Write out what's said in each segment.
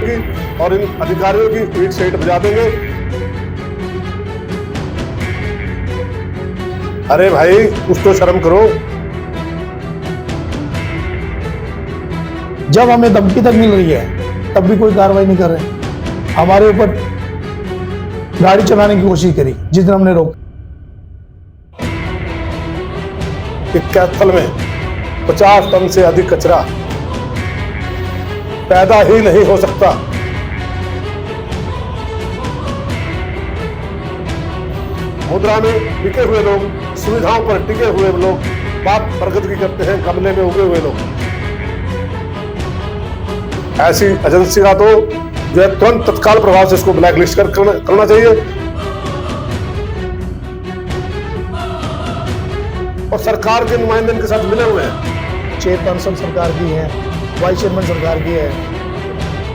होगी और इन अधिकारियों की पीठ सेठ बजा देंगे। अरे भाई कुछ तो शर्म करो। जब हमें धमकी तक मिल रही है तब भी कोई कार्रवाई नहीं कर रहे। हमारे ऊपर गाड़ी चलाने की कोशिश करी जिस दिन हमने रोक। कैथल में 50 टन से अधिक कचरा पैदा ही नहीं हो सकता। मुद्रा में टिके हुए लोग, सुविधाओं पर टिके हुए लोग बात प्रगति की करते हैं, गमले में उगे हुए लोग। ऐसी एजेंसी का तो जो है तुरंत तत्काल प्रभाव से इसको ब्लैकलिस्ट करना चाहिए और सरकार के नुमाइंदे इनके साथ मिले हुए हैं। चेयरपर्सन सरकार की है, वाइस चेयरमैन सरकार की है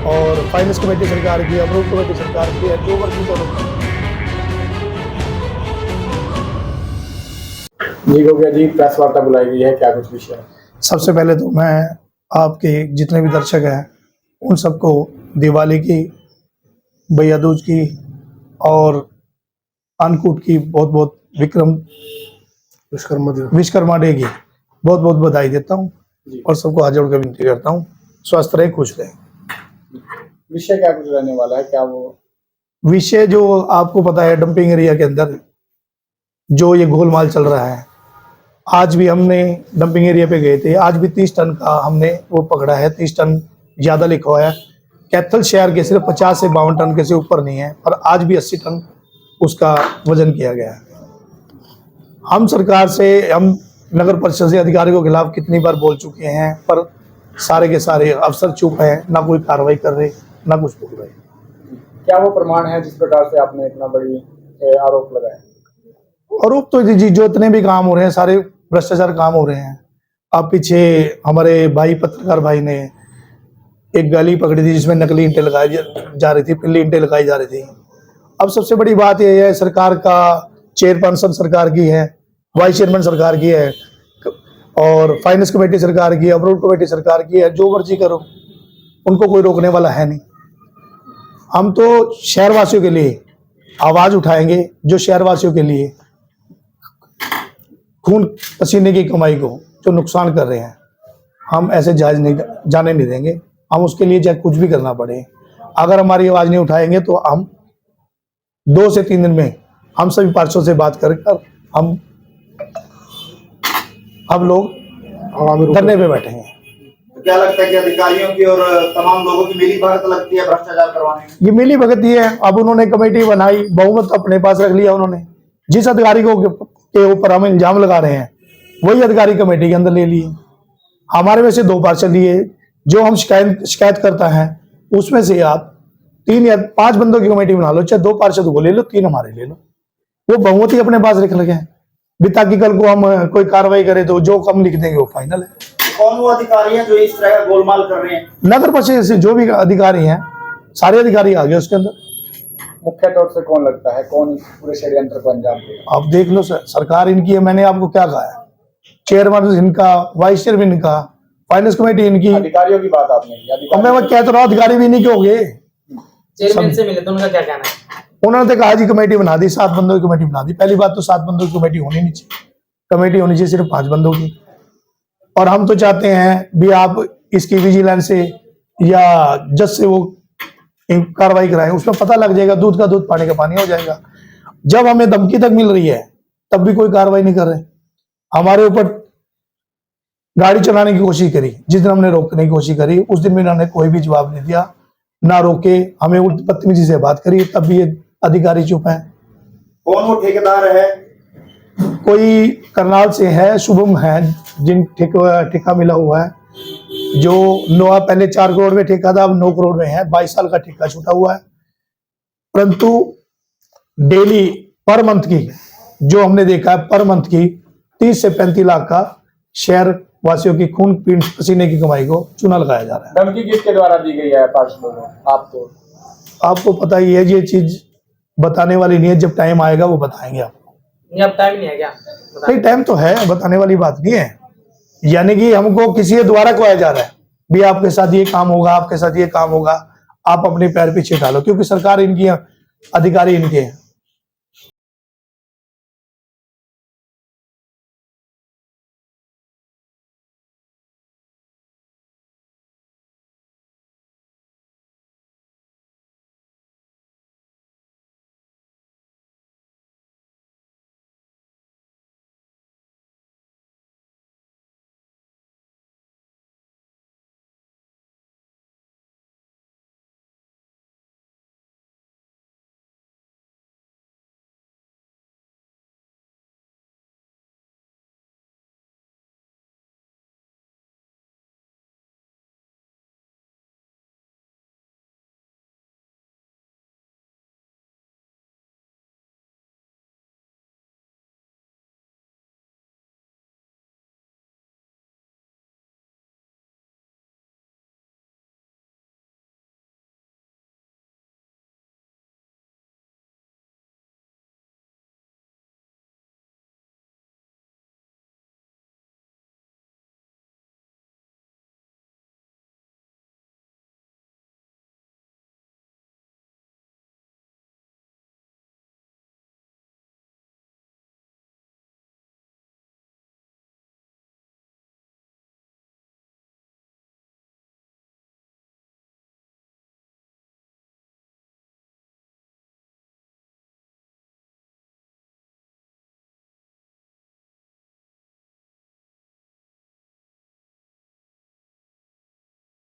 और फाइनेंस कमेटी सरकार की है, अप्रूव कमेटी सरकार की है, जो वर्किंग करो। जी हो गया जी, प्रेस वार्ता बुलाई गई है, क्या कुछ विषय है? सबसे पहले तो मैं आपके जितने भी दर्शक हैं उन सबको दिवाली की, भैया दूज की और अन्नकूट की बहुत बहुत विश्वकर्मा डे की बहुत बहुत बधाई देता हूँ और सबको हाथ जोड़ कर विनती करता हूँ, स्वस्थ रहे, खुश रहे। विषय क्या कुछ रहने वाला है? क्या वो विषय जो आपको पता है, डंपिंग एरिया के अंदर जो ये गोलमाल चल रहा है, आज भी हमने डंपिंग एरिया पे गए थे, आज भी 30 टन का हमने वो पकड़ा है। 30 टन ज्यादा लिखा हुआ है। कैथल शहर के सिर्फ 50 से 52 टन के से ऊपर नहीं है, पर आज भी 80 टन उसका वजन किया गया है। हम सरकार से, हम नगर परिषद से अधिकारियों के खिलाफ कितनी बार बोल चुके हैं, पर सारे के सारे अफसर चुप हैं, ना कोई कार्रवाई कर रहे, ना कुछ बोल रहे। क्या वो प्रमाण है जिस प्रकार से आपने इतना बड़ी आरोप लगाया? आरोप तो जी जो इतने भी काम हो रहे हैं सारे भ्रष्टाचार काम हो रहे हैं। अब पीछे हमारे भाई पत्रकार भाई ने एक गली पकड़ी थी जिसमें नकली ईंटें लगाई जा रही थी, पीली ईंटें लगाई जा रही थी। अब सबसे बड़ी बात यह है, सरकार का चेयरपर्सन सरकार की है, वाइस चेयरमैन सरकार की है और फाइनेंस कमेटी सरकार की है, अप्रूव कमेटी सरकार की है। जो मर्जी करो, उनको कोई रोकने वाला है नहीं। हम तो शहरवासियों के लिए आवाज उठाएंगे, जो शहरवासियों के लिए खून पसीने की कमाई को जो नुकसान कर रहे हैं, हम ऐसे जाने नहीं देंगे। हम उसके लिए चाहे कुछ भी करना पड़े, अगर हमारी आवाज नहीं उठाएंगे तो हम 2 से 3 दिन में हम सभी पार्षदों से बात कर हम लोग धरने पे बैठेंगे। क्या लगता है कि अधिकारियों की और तमाम लोगों की मिली भगत लगती है भ्रष्टाचार करवाने में? ये मिली भगत ही है। अब उन्होंने कमेटी बनाई, बहुमत अपने पास रख लिया उन्होंने। जिस अधिकारी को के ऊपर हम इल्जाम लगा रहे हैं वही अधिकारी कमेटी के अंदर ले लिए। हमारे में से 2 पार्षद लिए, जो हम शिकायत करता है उसमें से आप 3 या 5 बंदों की कमेटी बना लो, चाहे 2 पार्षद को ले लो, 3 हमारे ले लो। वो बहुमत ही अपने पास रख लगे हैं भी, ताकि कल को हम कोई कार्रवाई करें तो जो कम लिख देंगे वो फाइनल है। कौन वो अधिकारी हैं जो इस तरह का गोलमाल कर रहे हैं? नगर परिषद से जो भी अधिकारी हैं, सारे अधिकारी आ गए उसके अंदर। मुख्य तौर से कौन लगता है, कौन इस पूरे षड्यंत्र को अंजाम देगा? आप देख लो सर, सरकार इनकी है। मैंने आपको क्या कहा है, चेयरमैन इनका, वाइस चेयरमैन इनका, फाइनेंस कमेटी इनकी। अधिकारियों की बात आपने की, मैं कह तो रहा, अधिकारी भी नहीं हो गए। चेयरमैन से मिले तो उनका क्या कहना है? उन्होंने तो कहा जी कमेटी बना दी, 7 बंदों की कमेटी बना दी। पहली बात तो 7 बंदों की कमेटी होनी नहीं चाहिए, कमेटी होनी चाहिए सिर्फ 5 बंदों की। और हम तो चाहते हैं भी आप इसकी विजिलेंस से या जज से वो कार्रवाई कराएं, उसमें पता लग जाएगा, दूध का दूध पानी का पानी हो जाएगा। जब हमें धमकी तक मिल रही है तब भी कोई कार्रवाई नहीं कर रहे। हमारे ऊपर गाड़ी चलाने की कोशिश करी, जिस दिन हमने रोकने की कोशिश करी उस दिन भी इन्होंने कोई भी जवाब नहीं दिया, ना रोके, हमें उल्टी बदतमीजी से बात करी, तब भी ये अधिकारी चुप है। कौन वो ठेकेदार है? कोई करनाल से है, शुभम है, जिन ठेका मिला हुआ है, जो पहले 4 करोड़ में ठेका था, अब 9 करोड़ में है। 22 साल का ठेका छूटा हुआ है, परंतु डेली पर मंथ की, जो हमने देखा है पर मंथ की 30 से 35 लाख का शहर वासियों की खून पीठ पसीने की कमाई को चूना लगाया जा रहा है। धमकी किसके द्वारा दी गई है पार्षदों को? आपको पता ही है, ये चीज बताने वाली नहीं है, जब टाइम आएगा वो बताएंगे आपको। नहीं, अब टाइम नहीं है क्या? नहीं, टाइम तो है, बताने वाली बात नहीं है। यानी कि हमको किसी के द्वारा कहया जा रहा है भी आपके साथ ये काम होगा, आपके साथ ये काम होगा। आप अपने पैर पीछे डालो, क्योंकि सरकार इनकी, अधिकारी इनके हैं।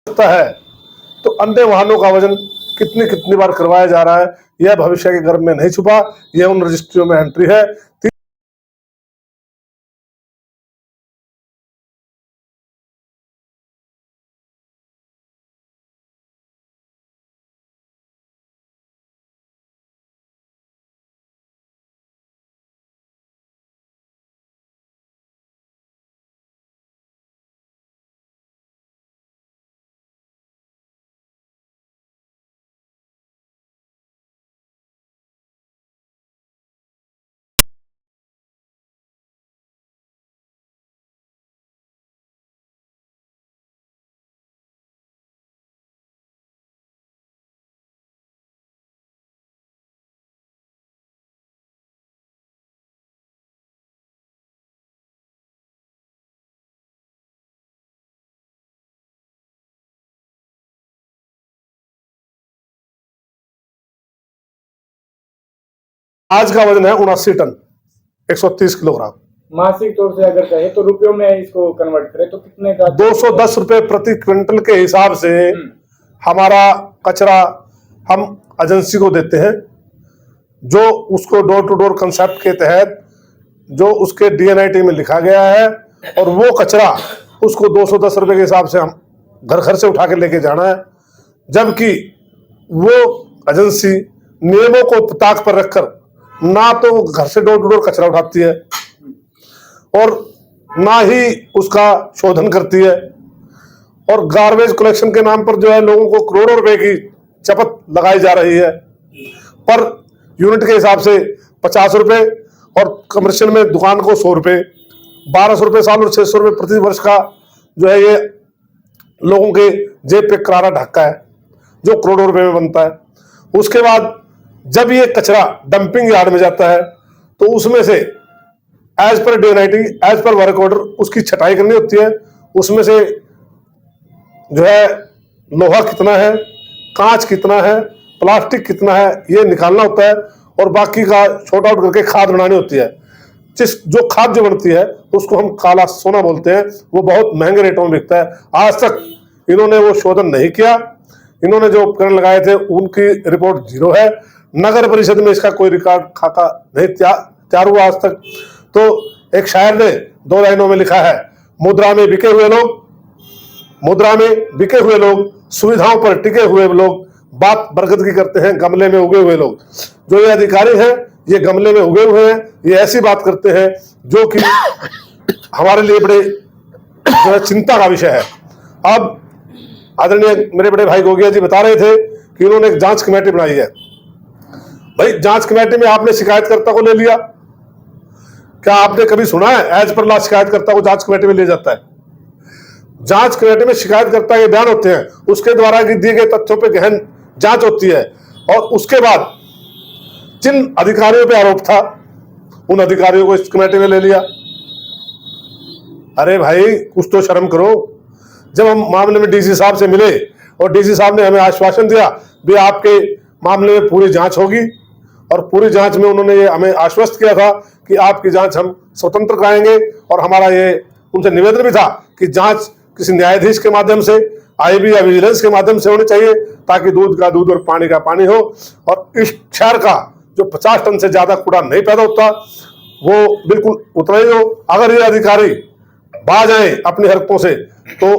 है तो अन्य वाहनों का वजन कितनी बार करवाया जा रहा है, यह भविष्य के गर्भ में नहीं छुपा, यह उन रजिस्ट्रियों में एंट्री है। आज का वजन है 79 टन 130 किलोग्राम। मासिक तौर से अगर कहे तो रुपयों में इसको कन्वर्ट करें तो कितने का? 210 रुपए प्रति क्विंटल के हिसाब से हमारा कचरा हम एजेंसी को देते हैं, जो उसको डोर टू डोर कंसेप्ट के तहत जो उसके DNIT में लिखा गया है, और वो कचरा उसको 210 रुपए के हिसाब से हम घर से उठा के लेके जाना है। जबकि वो एजेंसी नियमों को ताक पर रखकर ना तो घर से डोर टू डोर कचरा उठाती है और ना ही उसका शोधन करती है, और गार्बेज कलेक्शन के नाम पर जो है लोगों को करोड़ों रुपए की चपत लगाई जा रही है। पर यूनिट के हिसाब से 50 रुपए और कमर्शियल में दुकान को 100 रुपए, 1200 रुपए साल और 600 रुपए प्रति वर्ष का जो है ये लोगों के जेब पे करारा ढक्का है, जो करोड़ों रुपए में बनता है। उसके बाद जब ये कचरा डंपिंग यार्ड में जाता है तो उसमें से as per DNIT, as per work order उसकी छटाई करनी होती है। उसमें से जो है लोहा कितना है, कांच कितना है, प्लास्टिक कितना है, ये निकालना होता है, और बाकी का शॉर्ट आउट करके खाद बनानी होती है। जो खाद जो बनती है उसको हम काला सोना बोलते हैं, वो बहुत महंगे रेटों में बिकता है। आज तक इन्होंने वो शोधन नहीं किया, इन्होंने जो उपकरण लगाए थे उनकी रिपोर्ट 0 है। नगर परिषद में इसका कोई रिकॉर्ड खाका नहीं तैयार हुआ आज तक। तो एक शायर ने 2 लाइनों में लिखा है, मुद्रा में बिके हुए लोग, सुविधाओं पर टिके हुए लोग, बात बरगद की करते हैं गमले में उगे हुए लोग। जो ये अधिकारी हैं ये गमले में उगे हुए हैं, ये ऐसी बात करते हैं जो कि हमारे लिए बड़े जो है चिंता का विषय है। अब आदरणीय मेरे बड़े भाई गोगिया जी बता रहे थे कि उन्होंने एक जांच कमेटी बनाई है। भाई जांच कमेटी में आपने शिकायतकर्ता को ले लिया, क्या आपने कभी सुना है एज पर लॉ शिकायतकर्ता को जांच कमेटी में ले जाता है? जांच कमेटी में शिकायतकर्ता के बयान होते हैं, उसके द्वारा दिए गए तथ्यों पर गहन जांच होती है। और उसके बाद जिन अधिकारियों पे आरोप था उन अधिकारियों को इस कमेटी में ले लिया। अरे भाई कुछ तो शर्म करो। जब हम मामले में डीसी साहब से मिले और डीसी साहब ने हमें आश्वासन दिया भी आपके मामले में पूरी जांच होगी, और पूरी जांच में उन्होंने ये हमें आश्वस्त किया था कि आपकी जांच हम स्वतंत्र कराएंगे। और हमारा ये उनसे निवेदन भी था कि जांच किसी न्यायाधीश के माध्यम से, आईबी या विजिलेंस के माध्यम से होनी चाहिए, ताकि दूध का दूध और पानी का पानी हो। और इस शहर का जो 50 टन से ज्यादा कूड़ा नहीं पैदा होता वो बिल्कुल उतना ही हो। अगर ये अधिकारी बाज आए अपनी हरकतों से तो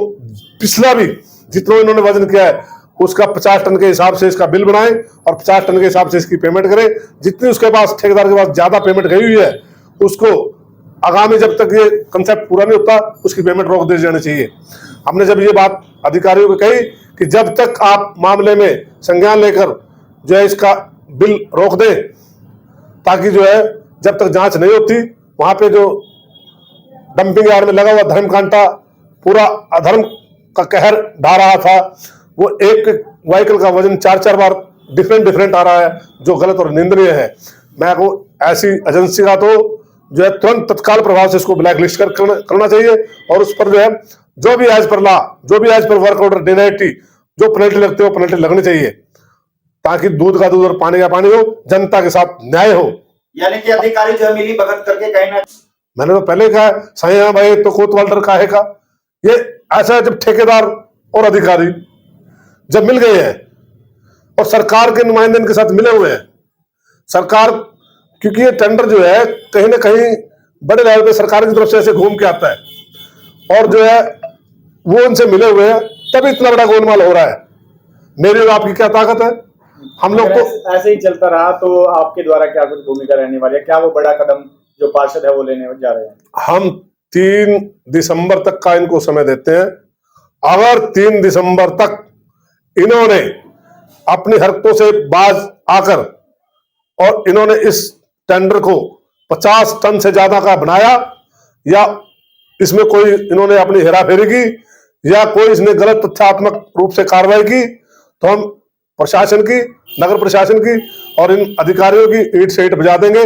पिछला भी जितना इन्होंने वजन किया है उसका 50 टन के हिसाब से इसका बिल बनाए और 50 टन के हिसाब से इसकी पेमेंट करें। जितनी उसके पास ठेकेदार के पास ज्यादा पेमेंट गई हुई है उसको आगामी जब तक ये कंसेप्ट पूरा नहीं होता उसकी पेमेंट रोक दी जानी चाहिए। हमने जब ये बात अधिकारियों को कही कि जब तक आप मामले में संज्ञान लेकर जो है इसका बिल रोक दें, ताकि जो है जब तक जांच नहीं होती वहां पे जो डंपिंग यार्ड में लगा हुआ धर्मकांटा पूरा अधर्म का कहर ढा रहा था, वो एक व्हीकल का वजन 4-4 बार डिफरेंट आ रहा है, जो गलत और निंदनीय है। मैं को ऐसी एजेंसी का तो जो है तुरंत तत्काल प्रभाव से इसको ब्लैक लिस्ट करना चाहिए और उस पर जो है जो भी एज पर लॉ, जो भी एज पर वर्क ऑर्डर डेनाइटी जो पेनल्टी लगती है वो पेनल्टी लगनी चाहिए, ताकि दूध का दूध और पानी का पानी हो, जनता के साथ न्याय हो। यानी कि अधिकारी जो है मिली भगत करके कहीं ना, मैंने तो पहले कहा सही है भाई, तो कोतवाल काहे का। ये ऐसा है जब ठेकेदार और अधिकारी जब मिल गए हैं और सरकार के नुमाइंदे इनके साथ मिले हुए हैं, सरकार क्योंकि ये टेंडर जो है कहीं ना कहीं बड़े लेवल पे सरकार की तरफ से ऐसे घूम के आता है और जो है वो उनसे मिले हुए हैं, तभी इतना बड़ा गोलमाल हो रहा है। मेरी और आपकी क्या ताकत है? हम लोग तो ऐसे ही चलता रहा तो आपके द्वारा क्या कुछ भूमिका रहने वाली है? क्या वो बड़ा कदम जो पार्षद है वो लेने जा रहे हैं? हम 3 दिसंबर तक का इनको समय देते हैं। अगर 3 दिसंबर तक इन्होंने अपनी हरकतों से बाज आकर और इन्होंने इस टेंडर को 50 टन से ज्यादा का बनाया या इसमें कोई इन्होंने अपनी हेराफेरी की या कोई इसने गलत तथ्यात्मक रूप से कार्रवाई की, तो हम प्रशासन की, नगर प्रशासन की और इन अधिकारियों की ईंट से ईंट बजा देंगे।